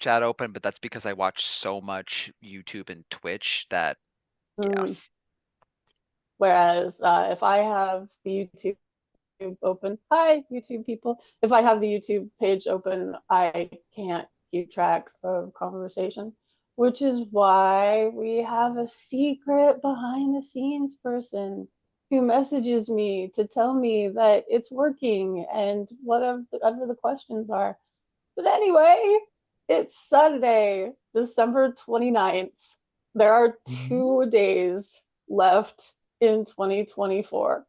chat open, but that's because I watch so much YouTube and Twitch that, yeah. Mm. Whereas if I have the YouTube open, hi YouTube people, if I have the YouTube page open, I can't keep track of conversation, which is why we have a secret behind the scenes person who messages me to tell me that it's working and whatever the questions are. But anyway, it's Sunday, December 29th. There are 2 days left in 2024.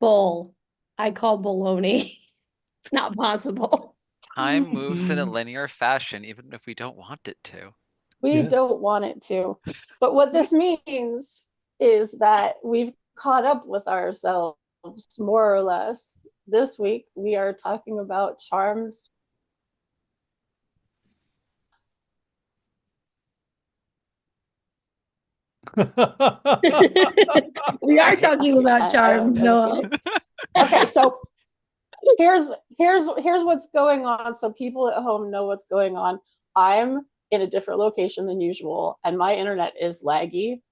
Bull. I call baloney. Not possible. Time moves in a linear fashion, even if we don't want it to. We don't want it to. But what this means is that we've caught up with ourselves more or less. This week, we are talking about Charmed. We are talking about Charmed, Noah. Okay, so here's what's going on, so people at home know what's going on. I'm in a different location than usual, and my internet is laggy.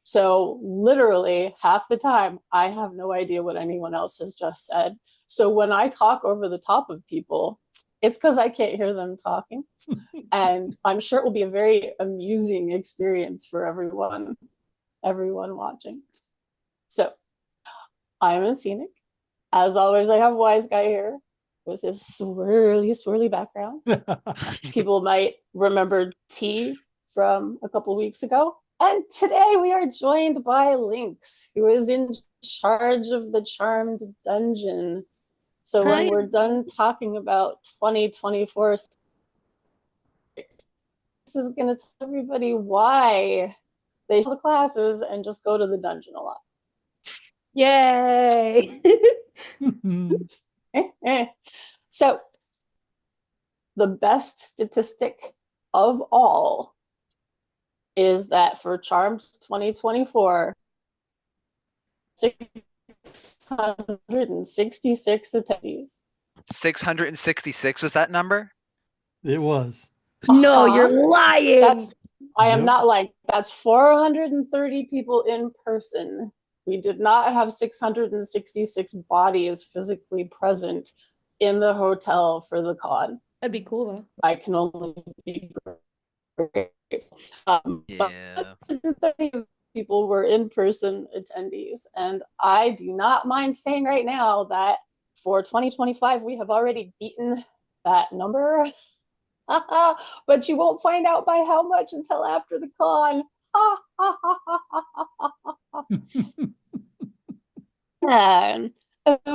So literally half the time, I have no idea what anyone else has just said. So when I talk over the top of people, it's because I can't hear them talking. And I'm sure it will be a very amusing experience for everyone watching. So I'm in Scenic. As always, I have Wise Guy here with his swirly background. People might remember T from a couple weeks ago. And today we are joined by Lynx, who is in charge of the Charmed Dungeon. So when we're done talking about 2024, this is going to tell everybody why they show the classes and just go to the dungeon a lot. Yay! So, the best statistic of all is that for Charmed 2024, 666 attendees. 666 was that number? It was. No, you're lying. I am not lying. That's 430 people in person. We did not have 666 bodies physically present in the hotel for the con. That'd be cool, though. I can only be grateful. Yeah. 130 people were in-person attendees, and I do not mind saying right now that for 2025, we have already beaten that number. But you won't find out by how much until after the con. And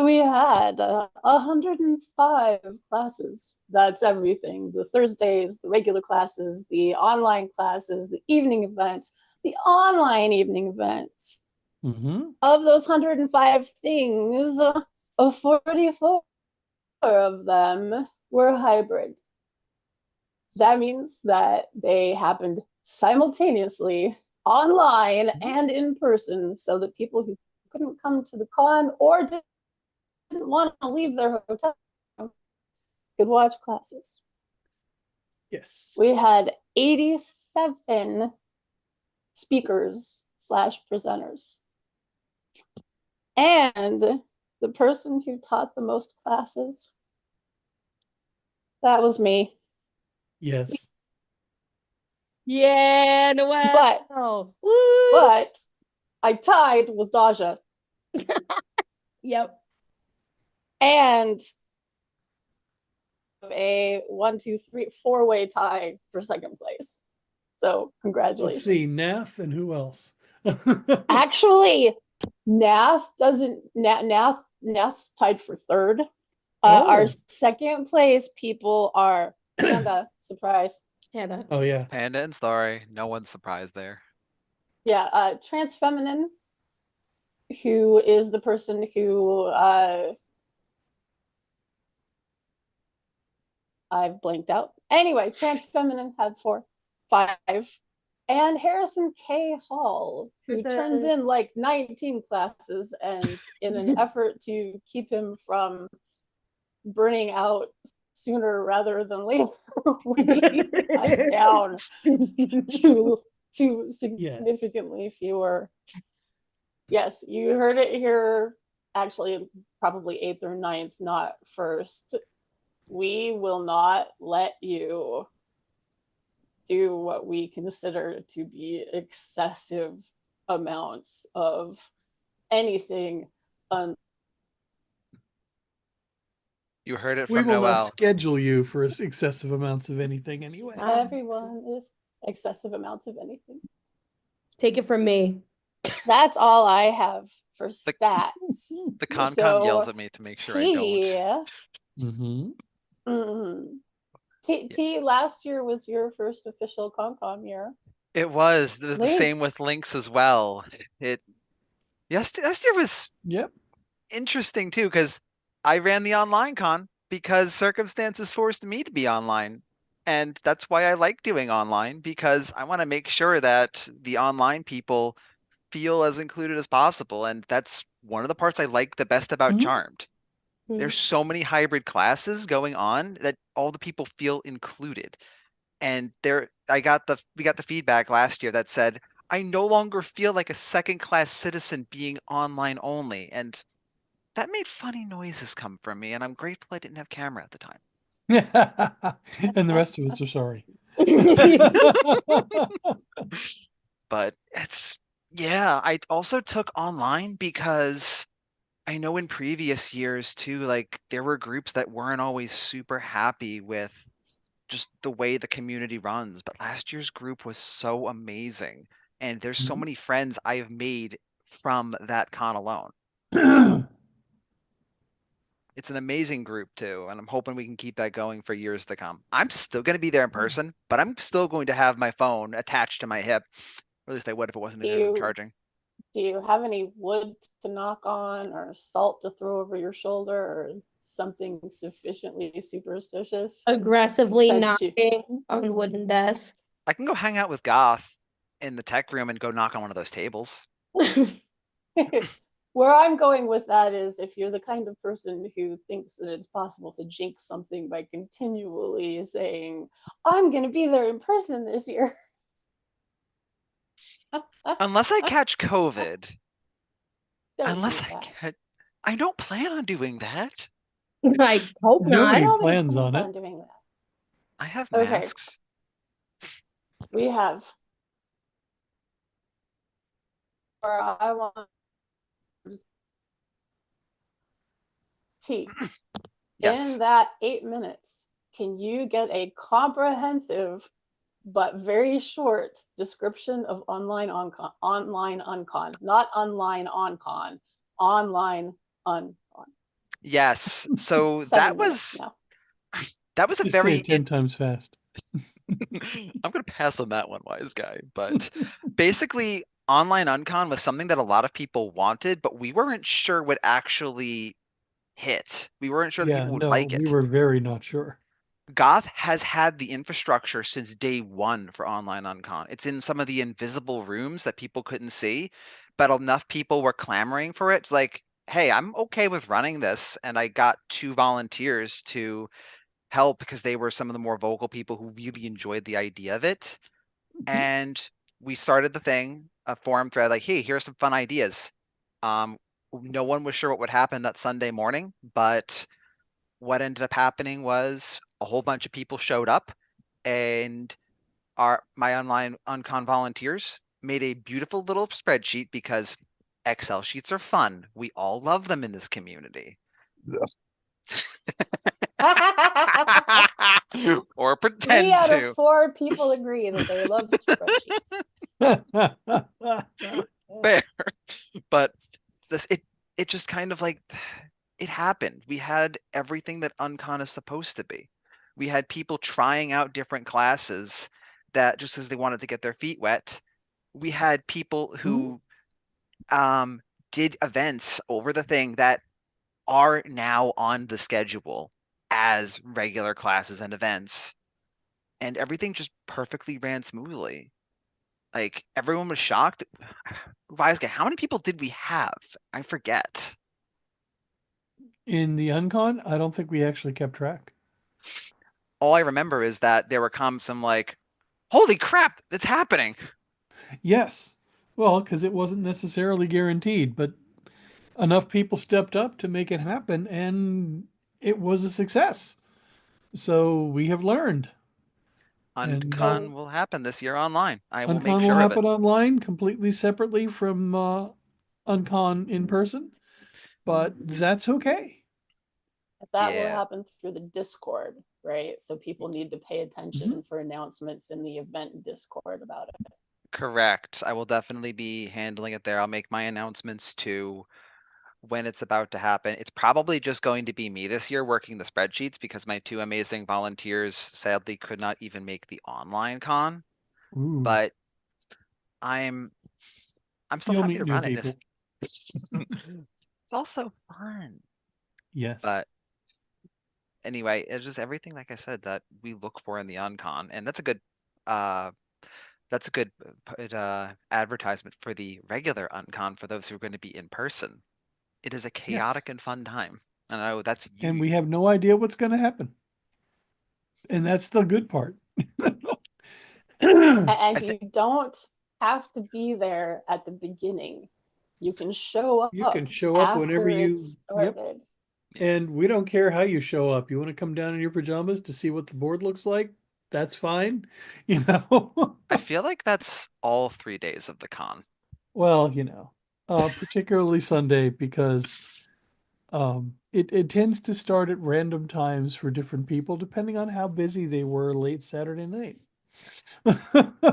we had 105 classes. That's everything. The Thursdays, the regular classes, the online classes, the evening events, the online evening events. Of those 105 things, 44 of them were hybrid. That means that they happened simultaneously online and in person, so that people who couldn't come to the con or didn't want to leave their hotel could watch classes. Yes. We had 87 speakers / presenters. And the person who taught the most classes, that was me. Yes. Yeah, Noel. But I tied with Daja. Yep. And a 4-way tie for second place. So congratulations. Let's see, Nath and who else? Actually, Nath's tied for third. Our second place people are Panda, surprise. Panda. Oh yeah. Panda and Starry. No one's surprised there. Yeah, Trans Feminine, who is the person who I've blanked out. Anyway, Trans Feminine had 5. And Harrison K. Hall, who turns in like 19 classes, and in an effort to keep him from burning out sooner rather than later, we cut down to significantly fewer. Yes, you heard it here. Actually, probably 8th or 9th, not 1st. We will not let you do what we consider to be excessive amounts of anything. You heard it We from will not Noel. schedule you for excessive amounts of anything anyway. Everyone is excessive amounts of anything. Take it from me. That's all I have for stats. The Concom So, yells at me to make sure I don't. Mm-hmm. T, last year was your first official Concom year. It was the same with Lynx as well. Last year was Yep. interesting too, because I ran the online con because circumstances forced me to be online. And that's why I like doing online, because I want to make sure that the online people feel as included as possible. And that's one of the parts I like the best about Mhm. Charmed. There's so many hybrid classes going on that all the people feel included. And we got the feedback last year that said, I no longer feel like a second class citizen being online only. And that made funny noises come from me. And I'm grateful I didn't have camera at the time. And the rest of us are sorry. But yeah, I also took online because I know in previous years too, like there were groups that weren't always super happy with just the way the community runs. But last year's group was so amazing. And there's so Mhm. many friends I have made from that con alone. It's an amazing group too, and I'm hoping we can keep that going for years to come. I'm still gonna be there in person, but I'm still going to have my phone attached to my hip. Or at least I would if it wasn't charging. Do you have any wood to knock on or salt to throw over your shoulder or something sufficiently superstitious? Aggressively Since knocking on wooden desks. I can go hang out with Goth in the tech room and go knock on one of those tables. Where I'm going with that is if you're the kind of person who thinks that it's possible to jinx something by continually saying, I'm going to be there in person this year. Unless I catch COVID. Don't do that. I don't plan on doing that. I hope not. Nobody plans on it. Doing that. I have Okay. masks. We have. Or I want T. Yes. In that 8 minutes, can you get a comprehensive but very short description of online uncon, not online on-con, online uncon? Yes. So 7 that minutes was now. that was a Just say very it 10 times fast. I'm gonna pass on that one, wise guy. But basically, online uncon was something that a lot of people wanted, but we weren't sure would actually hit. We weren't sure that Yeah, people would no, like we it. were very not sure. Goth has had the infrastructure since day one for online uncon. It's in some of the invisible rooms that people couldn't see, but enough people were clamoring for it. It's like, hey, I'm okay with running this. And I got 2 volunteers to help because they were some of the more vocal people who really enjoyed the idea of it. And we started the thing, a forum thread, like, hey, here are some fun ideas. No one was sure what would happen that Sunday morning, but what ended up happening was a whole bunch of people showed up, and my online uncon volunteers made a beautiful little spreadsheet because Excel sheets are fun. We all love them in this community. Or pretend 3 out to. of 4 people agree that they love spreadsheets. Fair. But it just kind of like, it happened. We had everything that uncon is supposed to be. We had people trying out different classes that just as they wanted to get their feet wet. We had people who did events over the thing that are now on the schedule as regular classes and events. And everything just perfectly ran smoothly. Like everyone was shocked. Wise guy, how many people did we have? I forget. In the uncon, I don't think we actually kept track. All I remember is that there were comments I'm like, holy crap, it's happening. Yes. Well, because it wasn't necessarily guaranteed, but enough people stepped up to make it happen, and it was a success. So we have learned. And UnCon will happen this year online. I will make UnCon will sure of it. happen online, completely separately from UnCon in person, but that's okay. That will Yeah, happen through the Discord, right? So people need to pay attention Mhm. for announcements in the event Discord about it. correct. I will definitely be handling it there. I'll make my announcements too when it's about to happen. It's probably just going to be me this year working the spreadsheets because my two amazing volunteers sadly could not even make the online con, Ooh, but I'm I'm still you'll happy meet to new run it. people. It's also fun. Yes. But anyway, it's just everything, like I said, that we look for in the uncon, and uh that's a good advertisement for the regular uncon for those who are going to be in person. It is a Yes. chaotic and fun time. And I know that's And you. we have no idea what's going to happen. And that's the good part. And I think you don't have to be there at the beginning. You can show You can up show up whenever after it's yep. started. yeah. And we don't care how you show up. You want to come down in your pajamas to see what the board looks like? That's fine. You know? I feel like that's all 3 days of the con. Well, particularly Sunday because it tends to start at random times for different people depending on how busy they were late Saturday night.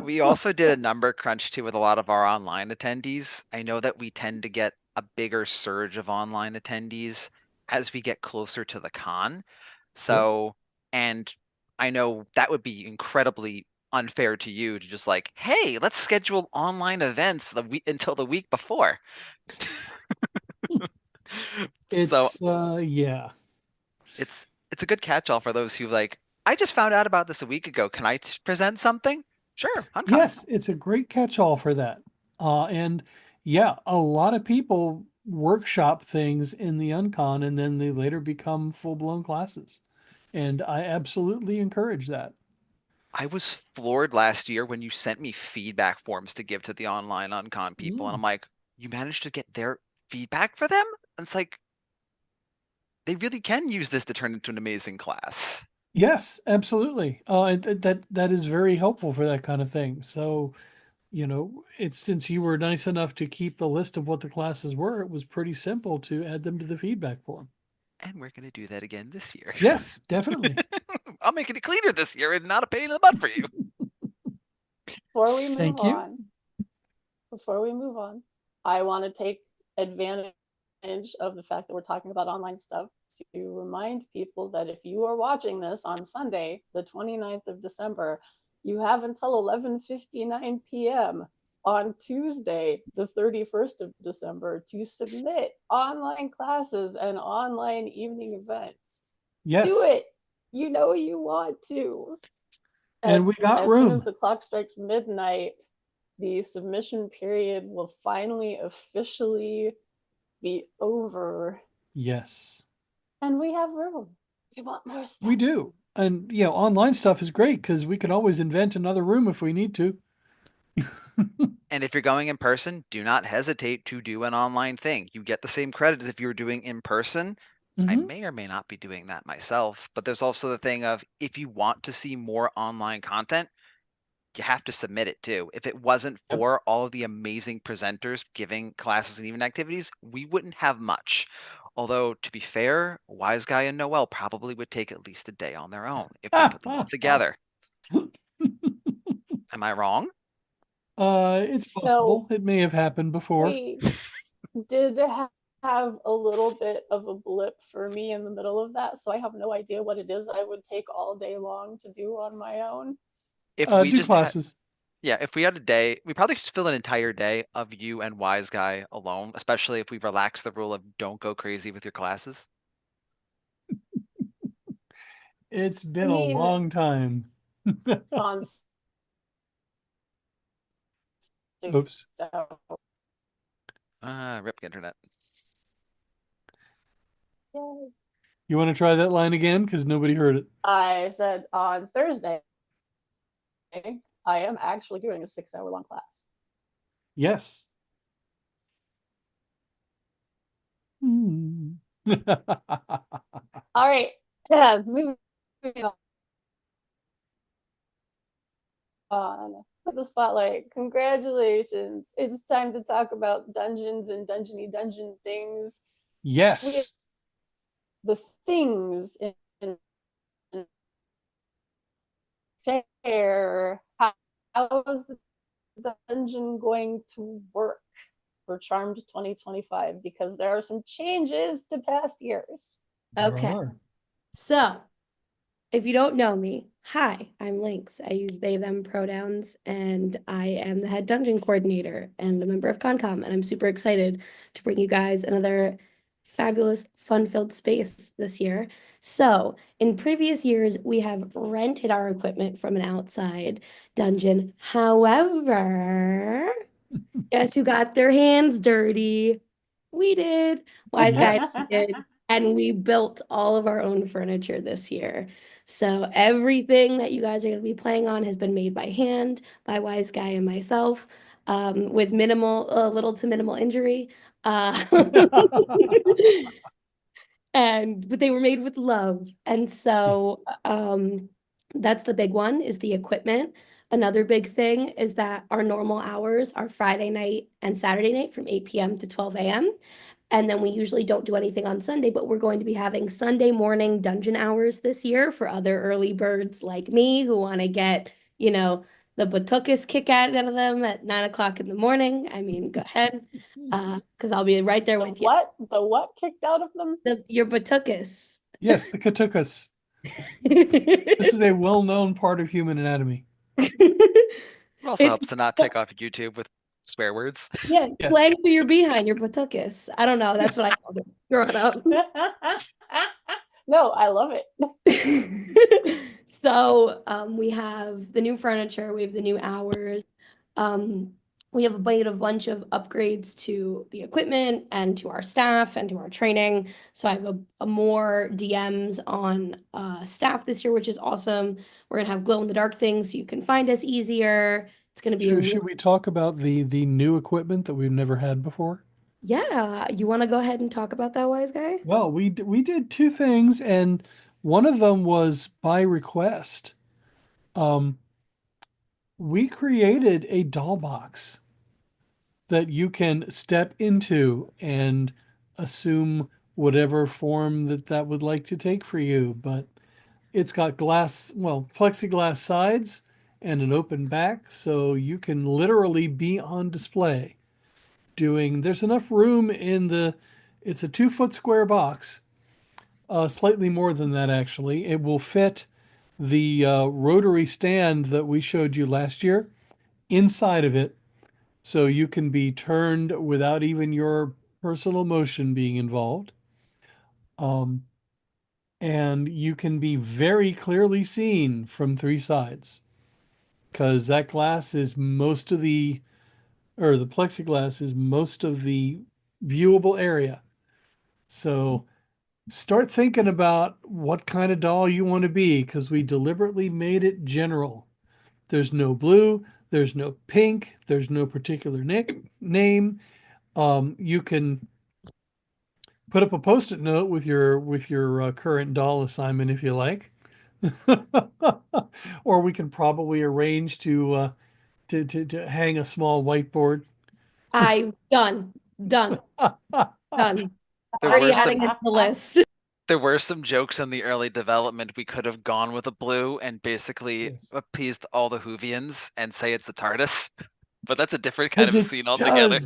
We also did a number crunch too with a lot of our online attendees. I know that we tend to get a bigger surge of online attendees as we get closer to the con. Yep. So, and I know that would be incredibly unfair to you to just like, hey, let's schedule online events the week until the week before. So It's yeah. it's a good catch-all for those who like, I just found out about this a week ago. Can I present something? Sure, uncon. Yes, it's a great catch-all for that. And yeah, a lot of people workshop things in the Uncon and then they later become full-blown classes. And I absolutely encourage that. I was floored last year when you sent me feedback forms to give to the online uncon people, and I'm Mm. like, you managed to get their feedback for them? And it's like, they really can use this to turn into an amazing class. Yes, absolutely. That is very helpful for that kind of thing. So, it's since you were nice enough to keep the list of what the classes were, it was pretty simple to add them to the feedback form. And we're gonna do that again this year. Yes, definitely. I'll make it cleaner this year and not a pain in the butt for you. Before we move Thank you. on, I want to take advantage of the fact that we're talking about online stuff to remind people that if you are watching this on Sunday, the 29th of December, you have until 11:59 p.m. on Tuesday, the 31st of December, to submit online classes and online evening events. Do Yes. it. You know you want to. And we got As soon as room. the clock strikes midnight, the submission period will finally officially be over. Yes, And we have room. We want more stuff. we do. And online stuff is great because we can always invent another room if we need to. And if you're going in person, do not hesitate to do an online thing. You get the same credit as if you were doing in person. I Hmm. may or may not be doing that myself, but there's also the thing of if you want to see more online content, you have to submit it too. If it wasn't Yep. for all of the amazing presenters giving classes and even activities, we wouldn't have much. Although, to be fair, Wise Guy and Noel probably would take at least a day on their own if we put them all together. Am I wrong? It's So possible. It may have happened before. we did have a little bit of a blip for me in the middle of that. So I have no idea what it is I would take all day long to do on my own. If we Do just had, classes. yeah, if we had a day, we probably just fill an entire day of you and Wise Guy alone, especially if we relax the rule of don't go crazy with your classes. It's I been a mean, long time. on Oops. so Rip internet. yay. You want to try that line again? Because nobody heard it. I said on Thursday, I am actually doing a 6-hour long class. Yes. Hmm. All right. Yeah, moving on. Put the spotlight. Congratulations. It's time to talk about dungeons and dungeony dungeon things. Yes. The things in share. How is the dungeon going to work for Charmed 2025? Because there are some changes to past years. Okay. There are. So, if you don't know me, hi, I'm Lynx. I use they, them pronouns, and I am the head dungeon coordinator and a member of CONCOM, and I'm super excited to bring you guys another fabulous, fun-filled space this year. So, in previous years, we have rented our equipment from an outside dungeon. However, guess who got their hands dirty? We did. Wise guys Yes. did. And we built all of our own furniture this year. So everything that you guys are going to be playing on has been made by hand by Wise Guy and myself, with little to minimal injury. But they were made with love. And so that's the big one, is the equipment. Another big thing is that our normal hours are Friday night and Saturday night from 8 p.m. to 12 a.m. And then we usually don't do anything on Sunday, but we're going to be having Sunday morning dungeon hours this year for other early birds like me who want to get, the Batuckus kick out of them at 9 o'clock in the morning. I mean, go ahead, because I'll be right there with you. The what kicked out of them? Your Batuckus. Yes, the Katukas. This is a well-known part of human anatomy. It also It's- helps to not take off YouTube with swear words. Yes, Yes. slang for your behind, your Batuckus. I don't know. That's what I called it growing up. No, I love it. So we have the new furniture, we have the new hours. We have made a bunch of upgrades to the equipment and to our staff and to our training. So I have a more DMs on staff this year, which is awesome. We're gonna have glow in the dark things so you can find us easier. It's gonna be Should we talk about the new equipment that we've never had before? Yeah, you want to go ahead and talk about that, Wise Guy? Well, we did two things, and one of them was by request. We created a doll box that you can step into and assume whatever form that would like to take for you. But it's got plexiglass sides and an open back, so you can literally be on display. There's enough room it's a 2-foot square box, slightly more than that actually. It will fit the rotary stand that we showed you last year inside of it, so you can be turned without even your personal motion being involved. And you can be very clearly seen from 3 sides, because that glass is the plexiglass is most of the viewable area. So start thinking about what kind of doll you want to be, because we deliberately made it general. There's no blue, there's no pink, there's no particular name. You can put up a post-it note with your current doll assignment if you like. Or we can probably arrange to hang a small whiteboard. Done. Done. There Already were adding some it to the list. there were some jokes in the early development. We could have gone with a blue and basically Yes. appeased all the Whovians and say it's the TARDIS. But that's a different kind of a Because scene altogether.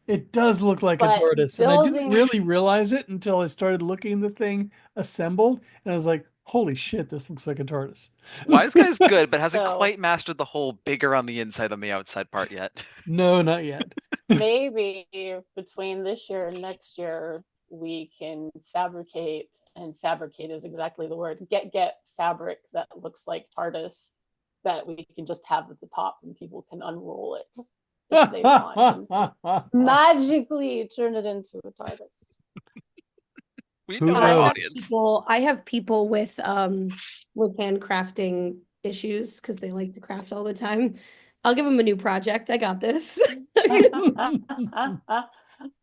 it does look like a But tortoise, and I didn't building- really realize it until I started looking at the thing assembled, and I was like, "Holy shit, this looks like a tortoise." Wise Guy's good, but hasn't So- quite mastered the whole bigger on the inside than the outside part yet. No, not yet. Maybe between this year and next year, we can fabricate, and fabricate is exactly the word, get fabric that looks like TARDIS that we can just have at the top and people can unroll it if they want and magically turn it into a TARDIS. We Who know I our knows? have audience. people with handcrafting issues because they like to craft all the time. I'll give them a new project. I got this. You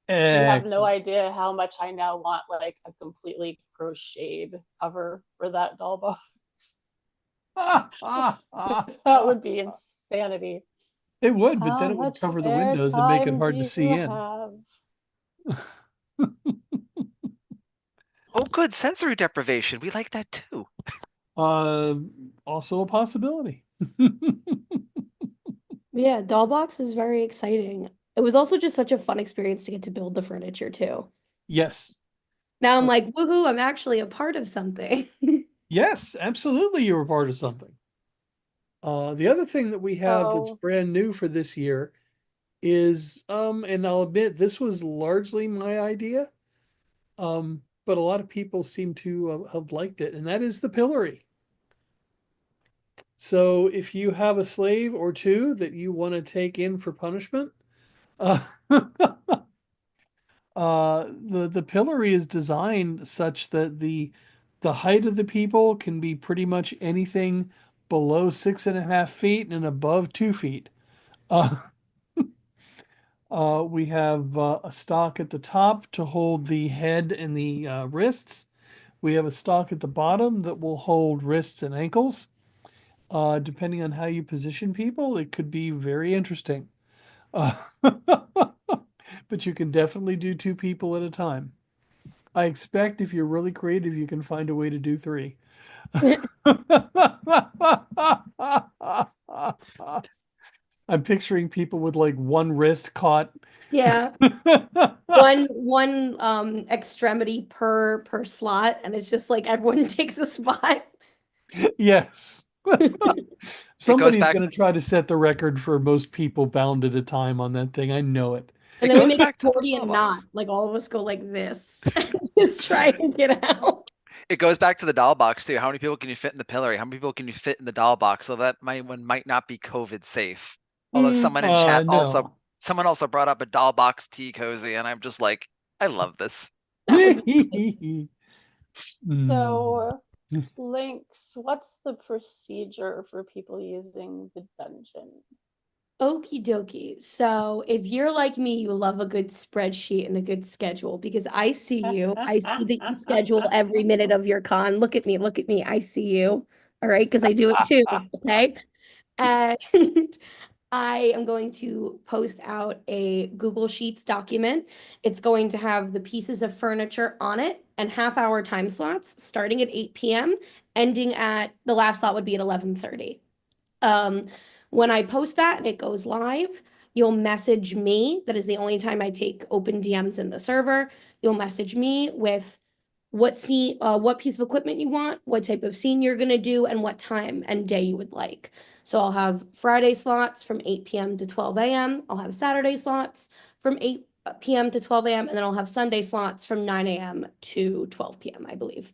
have no Excellent. idea how much I now want like a completely crocheted cover for that doll box. That would be insanity. It would, but How then it would much cover the spare windows and make it time do hard to see you in. have? Oh, good, sensory deprivation. We like that too. Uh, Also a possibility. Yeah, Dollbox is very exciting. It was also just such a fun experience to get to build the furniture too. Yes. Now I'm Uh, like, woohoo, I'm actually a part of something. Yes, absolutely. You were part of something. The other thing that we have that's So brand new for this year is, and I'll admit this was largely my idea, but a lot of people seem to have liked it, and that is the pillory. So if you have a slave or two that you want to take in for punishment, uh, the pillory is designed such that the height of the people can be pretty much anything below 6.5 feet and above 2 feet. Uh, we have a stock at the top to hold the head and the wrists. We have a stock at the bottom that will hold wrists and ankles. Depending on how you position people, it could be very interesting. Uh, but you can definitely do two people at a time. I expect if you're really creative, you can find a way to do three. I'm picturing people with like one wrist caught. Yeah. One extremity per slot, and it's just like everyone takes a spot. Yes. It goes Somebody's back. going to try to set the record for most people bound at a time on that thing. I know it. And It then we goes make it back to the Freudian doll knot. box. Like all of us go like this. Just try and get out. It goes back to the doll box too. How many people can you fit in the pillory? How many people can you fit in the doll box? So that might not be COVID safe. Although someone in chat No. someone also brought up a doll box tea cozy, and I'm just like, I love this. That would be nice. Mm. Links, what's the procedure for people using the dungeon? Okie dokie. So if you're like me, you love a good spreadsheet and a good schedule because I see you. I see that you schedule every minute of your con. Look at me. Look at me. I see you. All right. Because I do it too. Okay. And I am going to post out a Google Sheets document. It's going to have the pieces of furniture on it and half-hour time slots starting at 8 p.m., ending at the last slot would be at 11:30. When I post that and it goes live, you'll message me. That is the only time I take open DMs in the server. You'll message me with what scene, what piece of equipment you want, what type of scene you're gonna do, and what time and day you would like. So I'll have Friday slots from 8 p.m. to 12 a.m. I'll have Saturday slots from 8 p.m. to 12 a.m. and then I'll have Sunday slots from 9 a.m. to 12 p.m., I believe.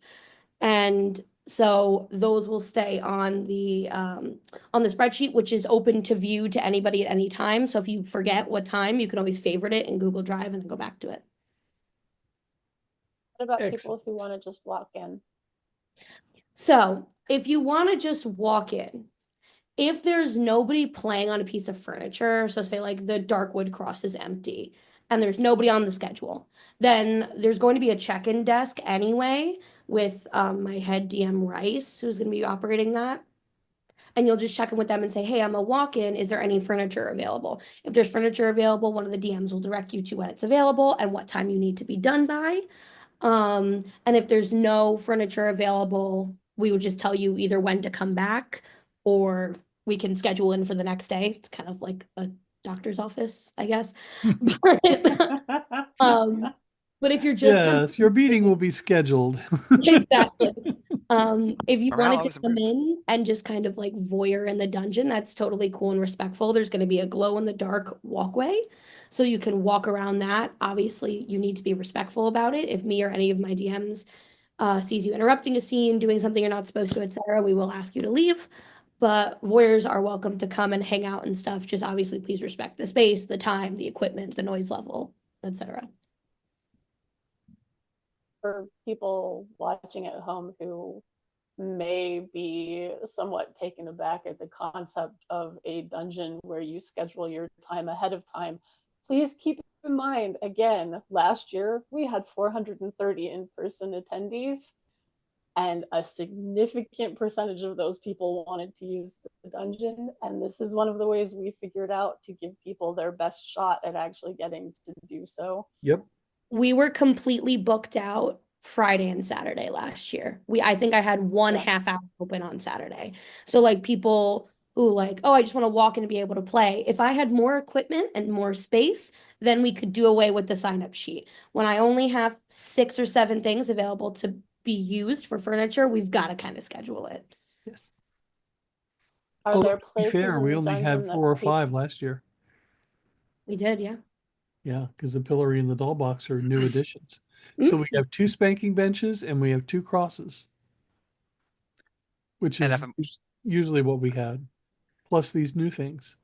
And so those will stay on the spreadsheet, which is open to view to anybody at any time. So if you forget what time, you can always favorite it in Google Drive and then go back to it. What about people Excellent. who want to just walk in? So if you want to just walk in, if there's nobody playing on a piece of furniture, so say like the Darkwood Cross is empty and there's nobody on the schedule, then there's going to be a check-in desk anyway with my head DM Rice, who's going to be operating that. And you'll just check in with them and say, hey, I'm a walk-in. Is there any furniture available? If there's furniture available, one of the DMs will direct you to when it's available and what time you need to be done by. And if there's no furniture available, we would just tell you either when to come back or we can schedule in for the next day. It's kind of like a doctor's office, I guess. But if you're just kind of Yes, your meeting will be scheduled. exactly. If you Morale wanted to always come improves. in and just kind of like voyeur in the dungeon, that's totally cool and respectful. There's going to be a glow in the dark walkway, so you can walk around that. Obviously, you need to be respectful about it. If me or any of my DMs sees you interrupting a scene, doing something you're not supposed to, etc., we will ask you to leave. But voyeurs are welcome to come and hang out and stuff. Just obviously, please respect the space, the time, the equipment, the noise level, etc. for people watching at home who may be somewhat taken aback at the concept of a dungeon where you schedule your time ahead of time, please keep in mind, again, last year we had 430 in-person attendees, and a significant percentage of those people wanted to use the dungeon. And this is one of the ways we figured out to give people their best shot at actually getting to do so. Yep. We were completely booked out Friday and Saturday last year. I think I had one Yeah. half hour open on Saturday. So like people who like, oh, I just want to walk in and be able to play. If I had more equipment and more space, then we could do away with the sign up sheet. When I only have 6 or 7 things available to be used for furniture, we've got to kind of schedule it. Yes. Are Although, there to be places fair, in we the only dungeon had that 4 or people 5 last year. We did, yeah. Yeah, because the pillory and the doll box are new additions. Mm. So we have 2 spanking benches and we have 2 crosses, which And is usually what we had, plus these new things.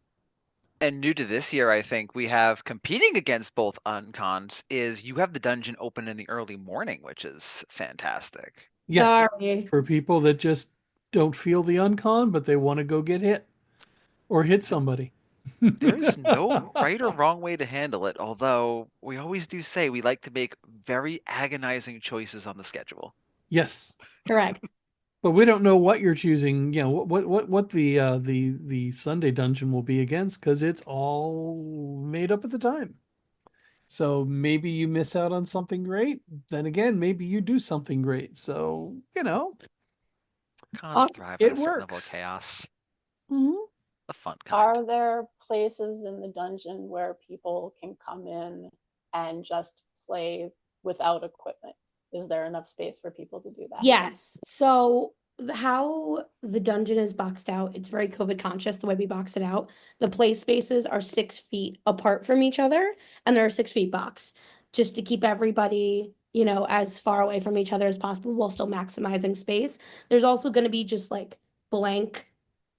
And new to this year, I think we have competing against both uncons is you have the dungeon open in the early morning, which is fantastic. Yes, Sorry. for people that just don't feel the uncon, but they want to go get hit or hit somebody. There's no right or wrong way to handle it, although we always do say we like to make very agonizing choices on the schedule. Yes, Correct. but we don't know what you're choosing. You know what the Sunday dungeon will be against because it's all made up at the time. So maybe you miss out on something great. Then again, maybe you do something great. So Cons Awesome. thrive at It a certain level of works. chaos. Mhm. The fun kind. Are there places in the dungeon where people can come in and just play without equipment? Is there enough space for people to do that? Yes. So how the dungeon is boxed out, it's very COVID conscious the way we box it out. The play spaces are 6 feet apart from each other, and they're 6 feet box, just to keep everybody, as far away from each other as possible while still maximizing space. There's also going to be just like blank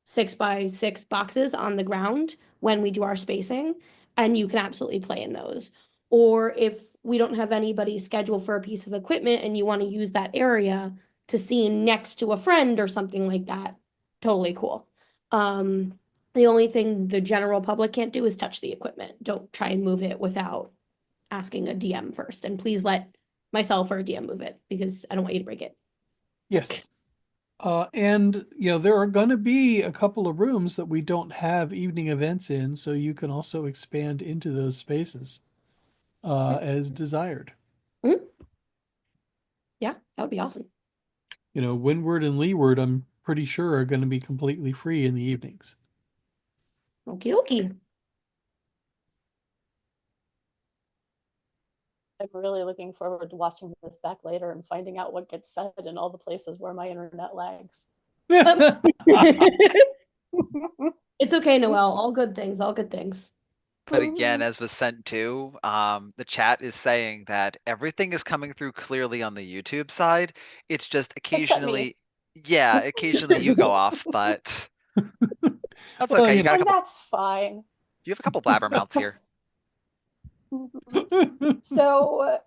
6x6 boxes on the ground when we do our spacing, and you can absolutely play in those. Or if we don't have anybody scheduled for a piece of equipment and you want to use that area to scene next to a friend or something like that, totally cool. The only thing the general public can't do is touch the equipment. Don't try and move it without asking a DM first. And please let myself or a DM move it because I don't want you to break it. Yes. And there are going to be a couple of rooms that we don't have evening events in, so you can also expand into those spaces as desired. Yeah, that would be awesome. Windward and Leeward, I'm pretty sure are going to be completely free in the evenings. Okie dokie. I'm really looking forward to watching this back later and finding out what gets said in all the places where my internet lags. It's okay, Noelle. All good things, all good things. But again, as was sent to, the chat is saying that everything is coming through clearly on the YouTube side. It's just occasionally, occasionally you go off, but that's Well, okay. You got a And couple, that's fine. you have a couple blabbermouths here. So,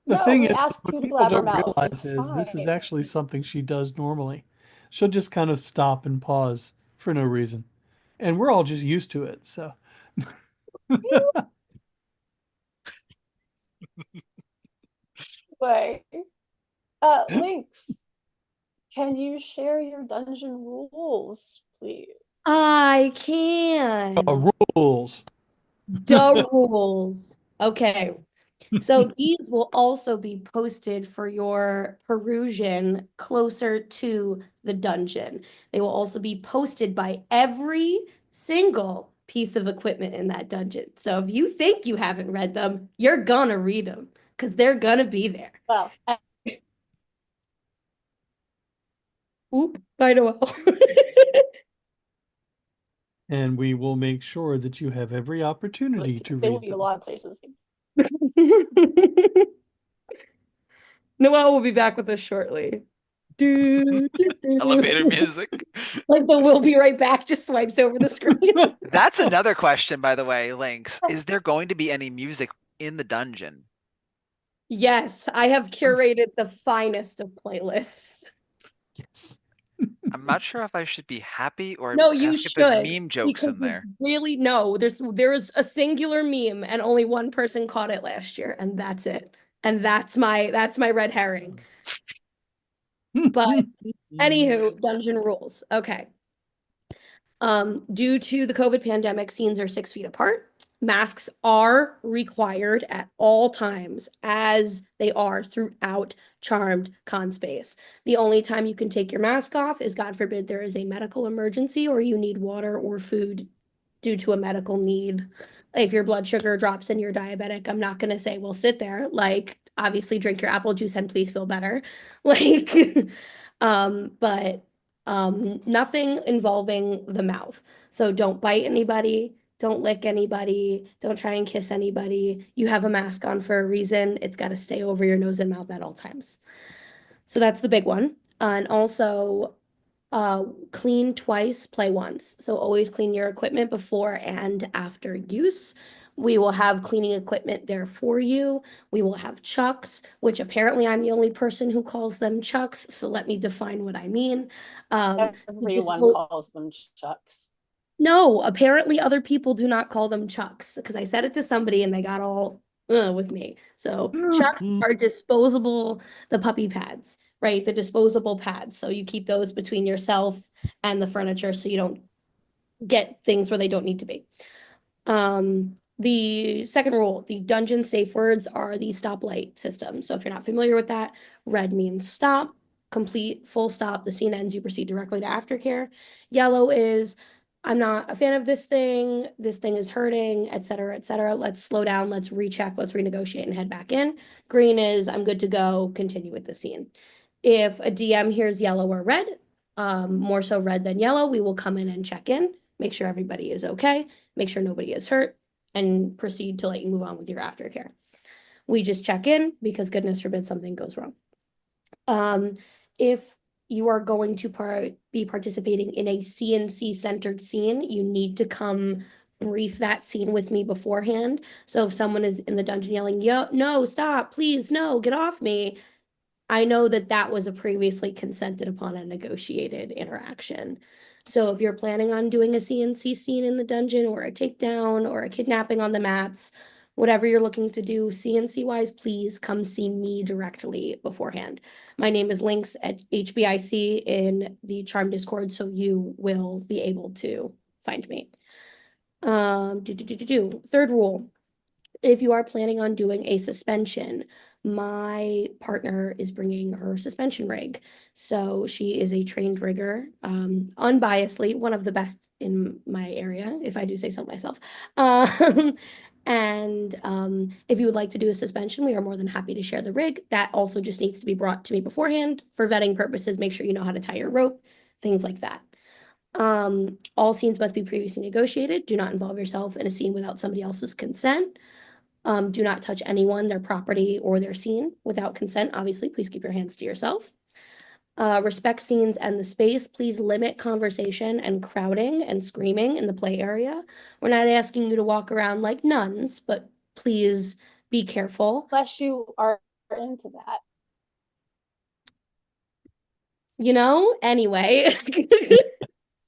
The no, thing we is, asked what you to people blabber don't mouth. realize It's is this is fine. actually something she does normally. She'll just kind of stop and pause for no reason. And we're all just used to it, so. Wait. Lynx, can you share your dungeon rules, please? I can. Rules. The rules. Okay. So these will also be posted for your perusing closer to the dungeon. They will also be posted by every single piece of equipment in that dungeon. So if you think you haven't read them, you're gonna read them because they're gonna be there. Well, Oop, I know. And we will make sure that you have every opportunity to there will read be a them. lot of places. Noelle will be back with us shortly. Elevator music. Like the "we'll be right back" just swipes over the screen. That's another question, by the way, Lynx. Is there going to be any music in the dungeon? Yes, I have curated the finest of playlists. Yes. I'm not sure if I should be happy or No, you ask if there's should, meme jokes because in it's there. really no, there's a singular meme and only one person caught it last year, and that's it. And that's my red herring. But anywho, dungeon rules. Okay. Due to the COVID pandemic, scenes are 6 feet apart. Masks are required at all times, as they are throughout Charmed Con space. The only time you can take your mask off is, God forbid, there is a medical emergency or you need water or food due to a medical need. If your blood sugar drops and you're diabetic, I'm not going to say, well, sit there. Like, obviously, drink your apple juice and please feel better. Like, but nothing involving the mouth. So don't bite anybody, don't lick anybody, don't try and kiss anybody. You have a mask on for a reason. It's got to stay over your nose and mouth at all times. So that's the big one. And also, clean twice, play once. So always clean your equipment before and after use. We will have cleaning equipment there for you. We will have chucks, which apparently I'm the only person who calls them chucks. So let me define what I mean. Everyone calls them chucks. No, apparently other people do not call them chucks, because I said it to somebody and they got all with me. So chucks are disposable, the puppy pads, right? The disposable pads. So you keep those between yourself and the furniture so you don't get things where they don't need to be. The second rule, the dungeon safe words are the stoplight system. So if you're not familiar with that, red means stop, complete, full stop, the scene ends, you proceed directly to aftercare. Yellow is, I'm not a fan of this thing is hurting, et cetera, let's slow down, let's recheck, let's renegotiate and head back in. Green is, I'm good to go, continue with the scene. If a DM hears yellow or red, more so red than yellow, we will come in and check in, make sure everybody is okay, make sure nobody is hurt, and proceed to let you move on with your aftercare. We just check in because goodness forbid something goes wrong. If you are going to be participating in a CNC centered scene, you need to come brief that scene with me beforehand. So if someone is in the dungeon yelling, yo, no, stop, please, no, get off me, I know that that was a previously consented upon and negotiated interaction. So if you're planning on doing a CNC scene in the dungeon or a takedown or a kidnapping on the mats, whatever you're looking to do CNC wise, please come see me directly beforehand. My name is Lynx at HBIC in the Charm Discord, so you will be able to find me. Third rule, if you are planning on doing a suspension, my partner is bringing her suspension rig. So she is a trained rigger, unbiasedly, one of the best in my area, if I do say so myself. And if you would like to do a suspension, we are more than happy to share the rig. That also just needs to be brought to me beforehand for vetting purposes. Make sure you know how to tie your rope, things like that. All scenes must be previously negotiated. Do not involve yourself in a scene without somebody else's consent. Do not touch anyone, their property, or their scene without consent. Obviously, please keep your hands to yourself. Respect scenes and the space. Please limit conversation and crowding and screaming in the play area. We're not asking you to walk around like nuns, but please be careful. Unless you are into that. You know, anyway.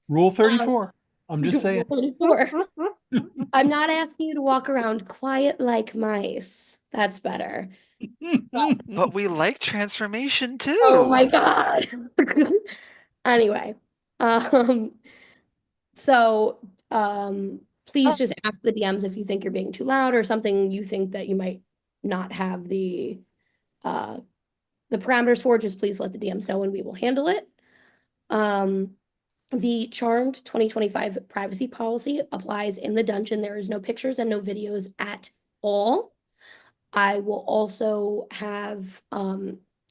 Rule 34. I'm just saying. 34. I'm not asking you to walk around quiet like mice. That's better. But we like transformation too. Oh my God. Anyway, so please just ask the DMs if you think you're being too loud or something you think that you might not have the parameters for. Just please let the DMs know and we will handle it. The Charmed 2025 privacy policy applies in the dungeon. There is no pictures and no videos at all. I will also have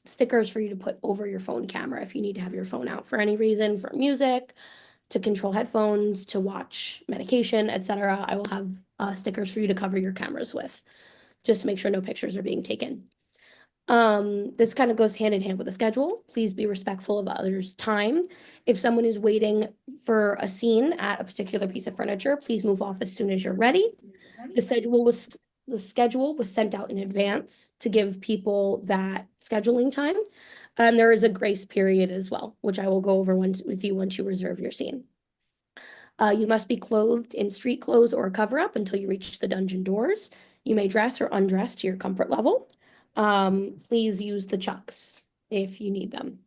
stickers for you to put over your phone camera if you need to have your phone out for any reason, for music, to control headphones, to watch medication, etc. I will have stickers for you to cover your cameras with, just to make sure no pictures are being taken. This kind of goes hand in hand with the schedule. Please be respectful of others' time. If someone is waiting for a scene at a particular piece of furniture, please move off as soon as you're ready. The schedule was the schedule was sent out in advance to give people that scheduling time. And there is a grace period as well, which I will go over with you once you reserve your scene. You must be clothed in street clothes or a cover-up until you reach the dungeon doors. You may dress or undress to your comfort level. Please use the chucks if you need them,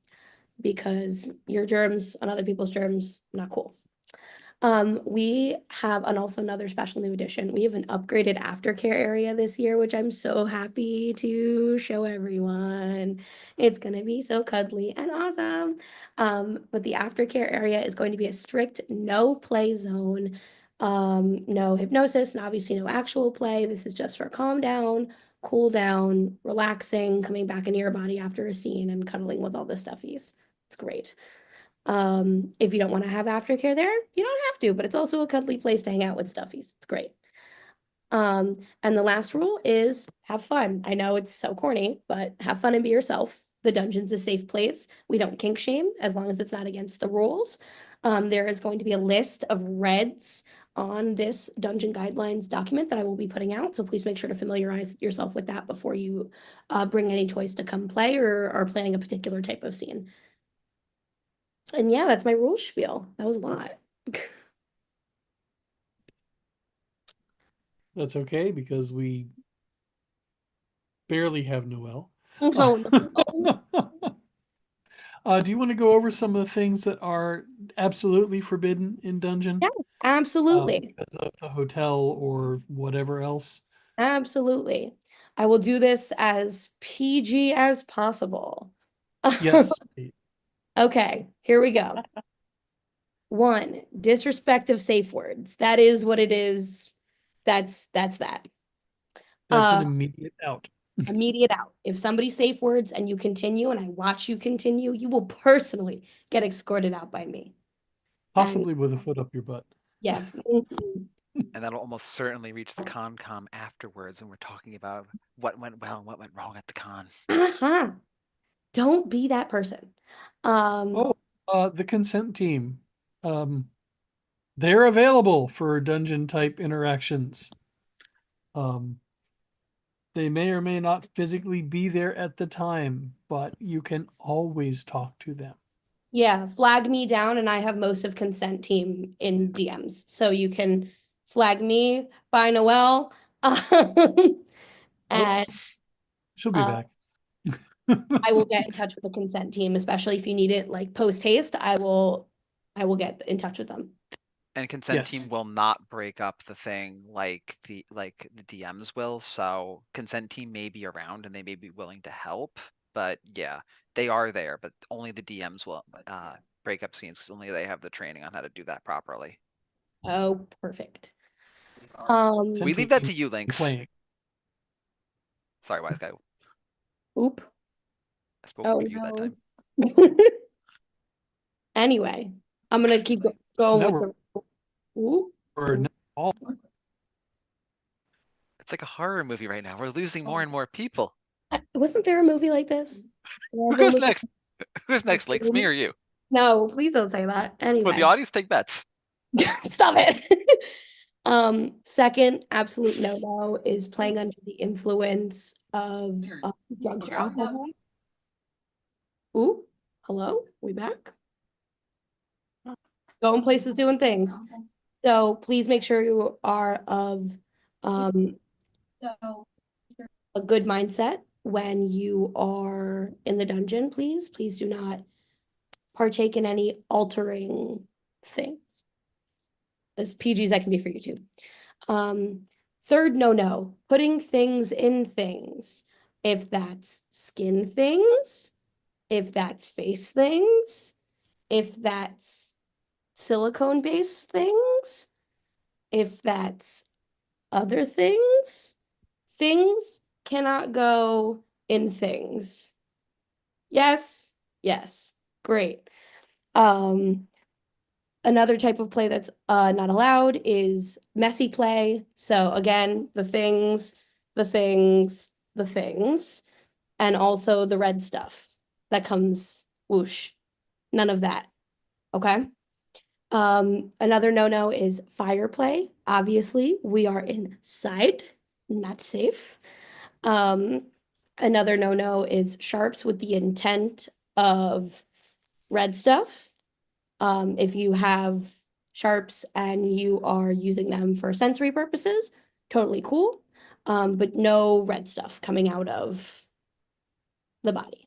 because your germs on other people's germs, not cool. We have also another special new addition. We have an upgraded aftercare area this year, which I'm so happy to show everyone. It's gonna be so cuddly and awesome. But the aftercare area is going to be a strict no play zone. No hypnosis and obviously no actual play. This is just for calm down, cool down, relaxing, coming back into your body after a scene and cuddling with all the stuffies. It's great. If you don't want to have aftercare there, you don't have to, but it's also a cuddly place to hang out with stuffies. It's great. And the last rule is have fun. I know it's so corny, but have fun and be yourself. The dungeon's a safe place. We don't kink shame as long as it's not against the rules. There is going to be a list of reds on this dungeon guidelines document that I will be putting out. So please make sure to familiarize yourself with that before you bring any toys to come play or are planning a particular type of scene. And yeah, that's my rule spiel. That was a lot. That's okay because we barely have Noel. Oh, Do you want to go over some of the things that are absolutely forbidden in dungeon? yes, absolutely. Because of the hotel or whatever else? Absolutely. I will do this as PG as possible. Yes. Okay, here we go. 1, disrespect of safe words. That is what it is. That's that. That's an Uh, immediate out. Immediate out. If somebody safe words and you continue and I watch you continue, you will personally get escorted out by me. Possibly with a foot up your butt. Yes. And that'll almost certainly reach the con-com afterwards when we're talking about what went well and what went wrong at the con. Uh-huh. Don't be that person. Oh, the consent team. They're available for dungeon type interactions. They may or may not physically be there at the time, but you can always talk to them. Yeah, flag me down and I have most of consent team in DMs. So you can flag me by Noel. And She'll be back. I will get in touch with the consent team, especially if you need it like post haste. I will get in touch with them. And consent Yes. team will not break up the thing like the DMs will, so consent team may be around and they may be willing to help, but yeah, they are there, but only the DMs will break up scenes, 'cause only they have the training on how to do that properly. Oh, perfect. We leave that to you, Lynx. Playing. Sorry, wise guy. Oop. I spoke Oh, for you that no. time. Anyway, I'm gonna keep So going now with the. Ooh. Or not all. It's like a horror movie right now. We're losing more and more people. Wasn't there a movie like this? Who's next? Who's next, Lynx? Me or you? No, please don't say that. For Anyway. the audience, take bets. Stop it. Second absolute no-no is playing under the influence of drugs or alcohol. Ooh, hello, we back? Going places, doing things. So please make sure you are of a good mindset when you are in the dungeon, please. Please do not partake in any altering things. As PG as I can be for you too. Third no, putting things in things. If that's skin things, if that's face things, if that's silicone-based things, if that's other things, things cannot go in things. Yes, yes, great. Another type of play that's not allowed is messy play. So again, the things, and also the red stuff that comes whoosh. None of that. Okay. Another no-no is fire play. Obviously, we are inside. not safe. Um, Another no-no is sharps with the intent of red stuff. If you have sharps and you are using them for sensory purposes, totally cool. But no red stuff coming out of the body.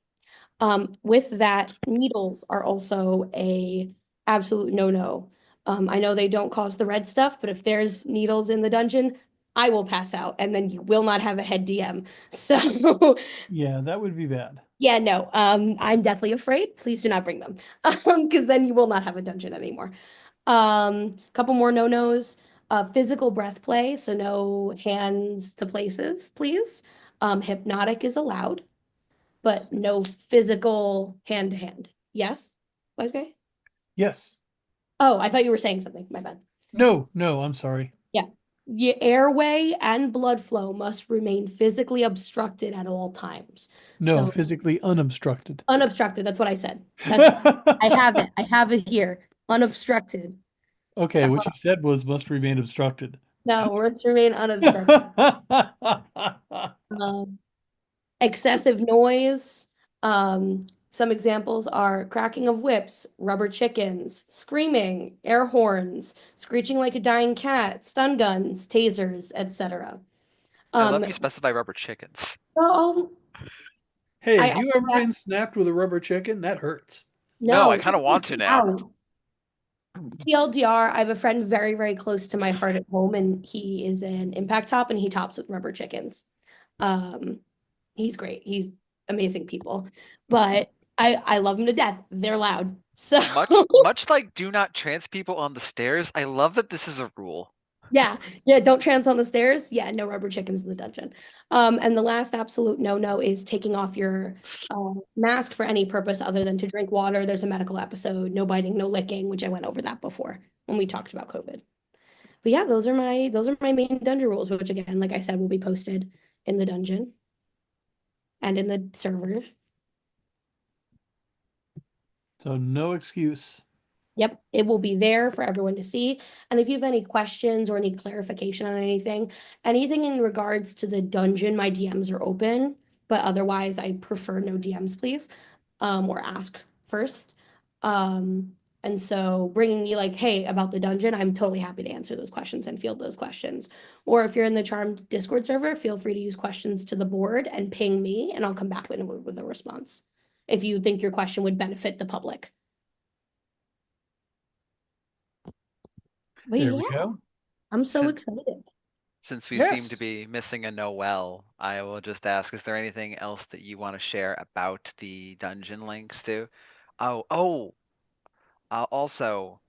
With that, needles are also a absolute no-no. I know they don't cause the red stuff, but if there's needles in the dungeon, I will pass out and then you will not have a head DM. So Yeah, that would be bad. yeah, no, I'm deathly afraid. Please do not bring them. Because then you will not have a dungeon anymore. Couple more no-nos. Physical breath play, so no hands to places, please. Hypnotic is allowed, but no physical hand to hand. Yes, wise guy? Yes. Oh, I thought you were saying something. My bad. No, no, I'm sorry. Yeah. Your airway and blood flow must remain physically obstructed at all times. No, So physically unobstructed. unobstructed, that's what I said. That's I have it. I have it here. Unobstructed. Okay, what you said was must remain obstructed. No, must remain unobstructed. Um, Excessive noise. Some examples are cracking of whips, rubber chickens, screaming, air horns, screeching like a dying cat, stun guns, tasers, etc. I love Um, you specify rubber chickens. no, Hey, I have you ever that been snapped with a rubber chicken? That hurts. No, I no, kind of want to now. loud. TLDR, I have a friend very, very close to my heart at home, and he is an impact top and he tops with rubber chickens. Um, he's great. He's amazing people. But I love him to death. They're loud. So Much like do not trans people on the stairs, I love that this is a rule. yeah, yeah, don't trance on the stairs. Yeah, no rubber chickens in the dungeon. And the last absolute no-no is taking off your mask for any purpose other than to drink water. There's a medical episode, no biting, no licking, which I went over that before when we talked about COVID. But yeah, those are my main dungeon rules, which again, like I said, will be posted in the dungeon and in the server. So no excuse. Yep, it will be there for everyone to see. And if you have any questions or any clarification on anything in regards to the dungeon, my DMs are open. But otherwise, I prefer no DMs, please, or ask first. And so bringing me like, hey, about the dungeon, I'm totally happy to answer those questions and field those questions. Or if you're in the Charmed Discord server, feel free to use questions to the board and ping me, and I'll come back with a response if you think your question would benefit the public. But There yeah, we go. I'm so Since- excited. Since we seem to Yes. be missing a Noel, I will just ask, is there anything else that you want to share about the dungeon links too? Also,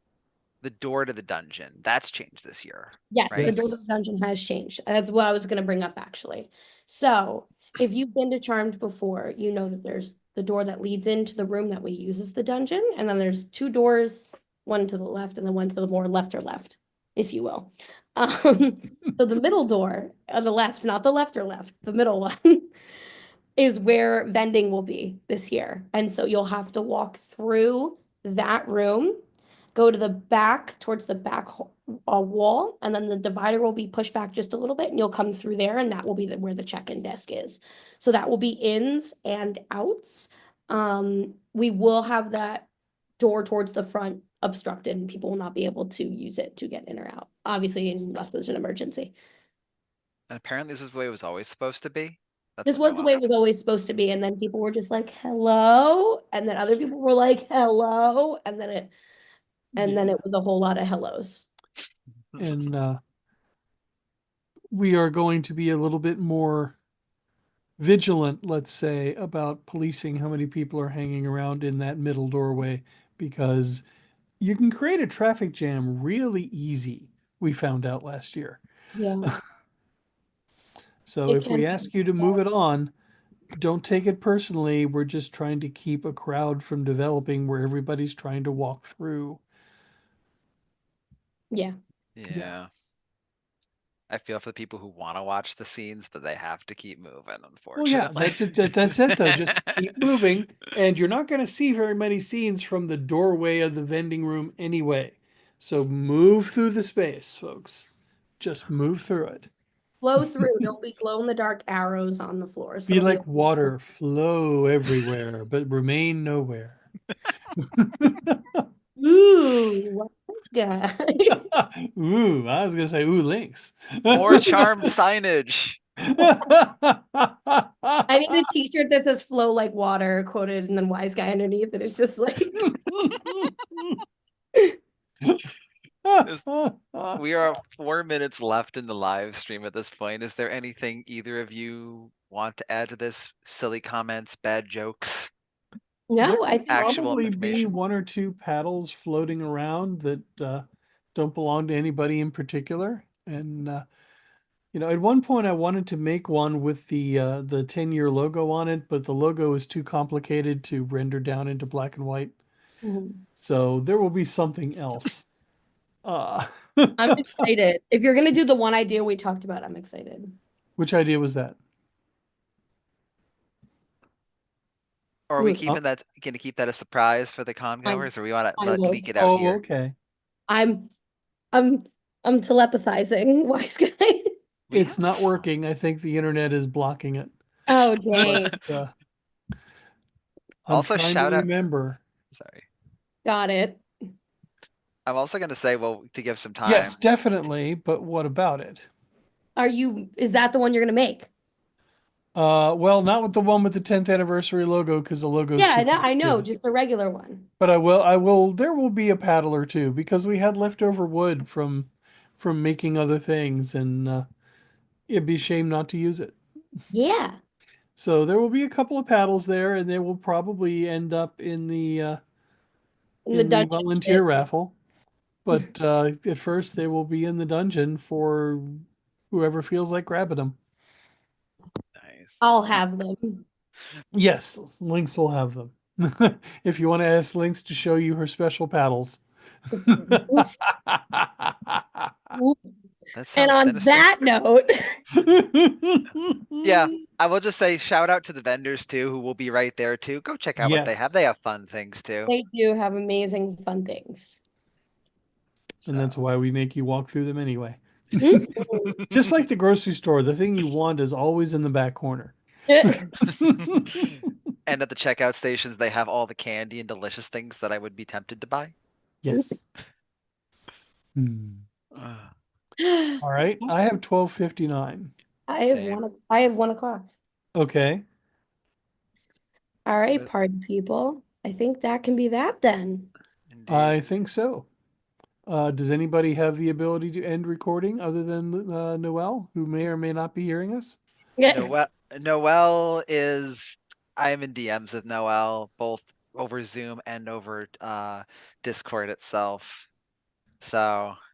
the door to the dungeon, that's changed this year, Yes, the right? door to the dungeon has changed. That's what I was going to bring up actually. So, if you've been to Charmed before, you know that there's the door that leads into the room that we use as the dungeon, and then there's two doors, one to the left and then one to the more left or left, if you will. So the middle door on the left, not the left or left, the middle one is where vending will be this year. And so you'll have to walk through that room, go to the back, towards the back wall, and then the divider will be pushed back just a little bit, and you'll come through there, and that will be where the check-in desk is. So that will be ins and outs. We will have that door towards the front obstructed, and people will not be able to use it to get in or out, obviously, unless there's an emergency. And apparently this is the way it was always supposed to be. That's This what was the Noel- way it was always supposed to be, and then people were just like, hello, and then other people were like, hello, and then it was a whole lot of hellos. And we are going to be a little bit more vigilant, let's say, about policing how many people are hanging around in that middle doorway, because you can create a traffic jam really easy, we found out last year. Yeah. So It if we can ask be. you to move it on, don't take it personally. We're just trying to keep a crowd from developing where everybody's trying to walk through. Yeah. Yeah. I feel for the people who want to watch the scenes, but they have to keep moving, Well, yeah, unfortunately. that's it though. Just keep moving, and you're not going to see very many scenes from the doorway of the vending room anyway. So move through the space, folks. Just move through it. flow through. There'll be glow in the dark arrows on the floor. So Be it'll like water, flow everywhere, but remain nowhere. ooh, guy. Ooh, I was gonna say, ooh, links. More charmed signage. I need a t-shirt that says flow like water quoted and then wise guy underneath and it's just like We are 4 minutes left in the live stream at this point. Is there anything either of you want to add to this? Silly comments, bad jokes? no, I think Actual Probably be information. one or two paddles floating around that don't belong to anybody in particular. And at one point I wanted to make one with the 10-year logo on it, but the logo is too complicated to render down into black and white. Mhm. So there will be something else. I'm excited. If you're gonna do the one idea we talked about, I'm excited. Which idea was that? Or are we Ooh. keeping that, gonna keep that a surprise for the con goers, or we wanna I'm good. leak it out Oh, here? okay. I'm telepathizing, wise guy. We It's not have- working. I think the internet is blocking it. Oh dang. But I'm Also, trying to shout out, remember. sorry. Got it. I'm also gonna say, well, to give some time. Yes, definitely, but what about it? Is that the one you're gonna make? Well, not with the one with the 10th anniversary logo because the logo's Yeah, too I know, complicated. just the regular one. But there will be a paddle or two because we had leftover wood from making other things and it'd be a shame not to use it. Yeah. So there will be a couple of paddles there and they will probably end up in the In the dungeon volunteer kit. raffle. But at first they will be in the dungeon for whoever feels like grabbing them. Nice. I'll have them. Yes, Lynx will have them. If you want to ask Lynx to show you her special paddles. Oop. That And sounds on sinister. that note, Yeah, I will just say shout out to the vendors too, who will be right there too. Go check out what they have. Yes. They have fun things too. they do have amazing fun things. And that's So. why we make you walk through them anyway. Mhm. Just like the grocery store, the thing you want is always in the back corner. And at the checkout stations, they have all the candy and delicious things that I would be tempted to buy. Yes. Hmm. Ugh. All right. I have 12:59. I have Same. I have 1 o'clock. Okay. All right, But- party people. I think that can be that then. Indeed. I think so. Does anybody have the ability to end recording other than Noel, who may or may not be hearing us? Noel is, I'm in DMs with Noel, both over Zoom and over Discord itself. So